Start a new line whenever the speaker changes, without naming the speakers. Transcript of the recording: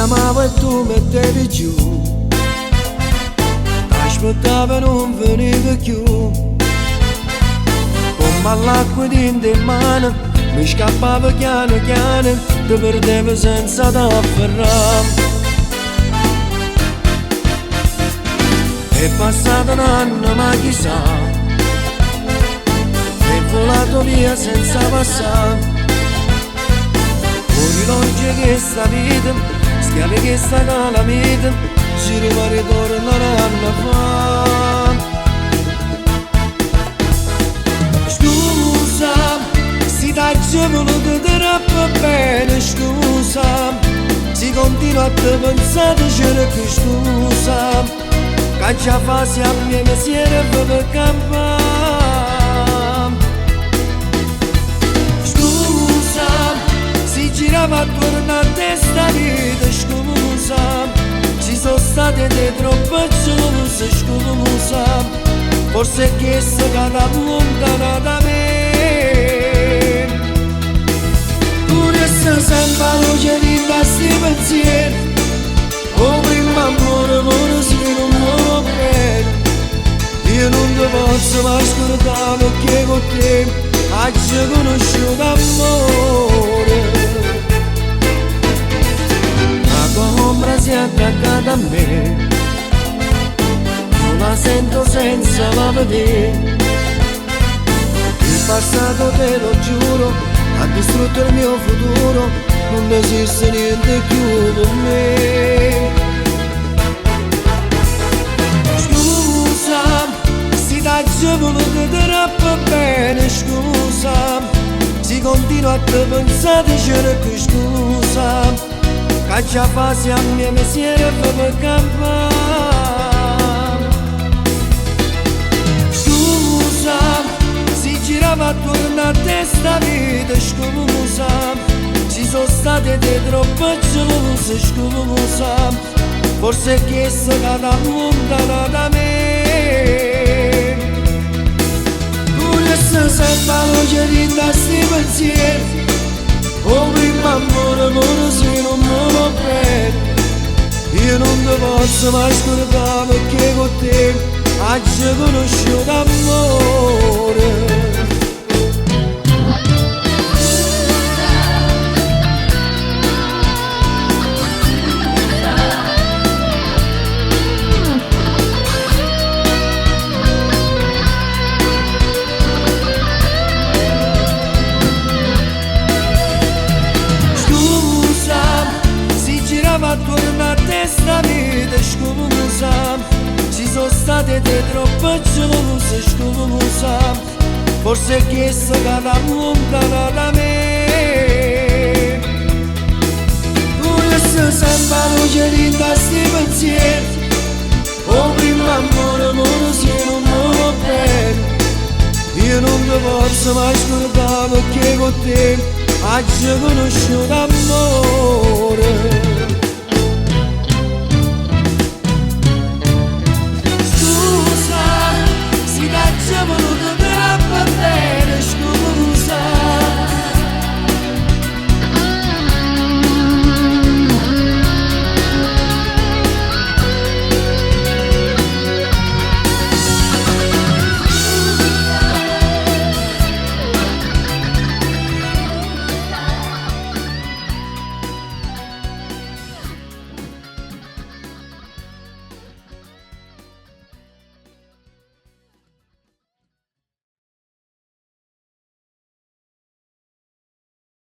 chiamavo e tu mettevi giù, aspettavo e non venivi più. Come all'acqua in mano, mi scappavo piano piano, ti perdevo senza t'afferrare. È passato un anno ma chissà, è volato via senza passare. Ora longe che sta vita, schiavi che sta calamita, ci rimane torno un anno fa. Scusa, si t'ha voluto troppo bene, scusa, si continua a te pensare c'era più scusa, che già fa si a mia mestiere per campare. Scusa, si girava attorno a testa vita, scusa, ci sono state te troppe giuse, scusa, forse è che si cade lontana da me. Pure se sempre la luce di questi pensieri, oh prima amore se non muovo bene, io non ti posso mai scordare perché con te hai conosciuto amore. La tua ombra si è attaccata a me, non la sento senza la vedere. Il passato te lo giuro ha distrutto il mio futuro, non esiste niente più per me. Scusa, si t'ha voluto troppo bene, scusa, si continua a te pensare c'era più scusa, che già fa si a mia mestiere per campare. Scusa, si girava attorno a testa vita, scusa, ci sono state te troppe giuse, scusa, forse è che si cade lontana da me. Pure se sempre la luce di questi pensieri, oh prima amore se non muovo bene, io non ti posso mai scordare perché con te hai conosciuto amore. Attorno a testa vita, scusa, ci sono state te troppe giuse, scusa, forse è che si cade lontana da me. Pure se sempre la luce di questi pensieri, oh prima amore se non muovo bene, io non ti posso mai scordare perché con te hai conosciuto amore.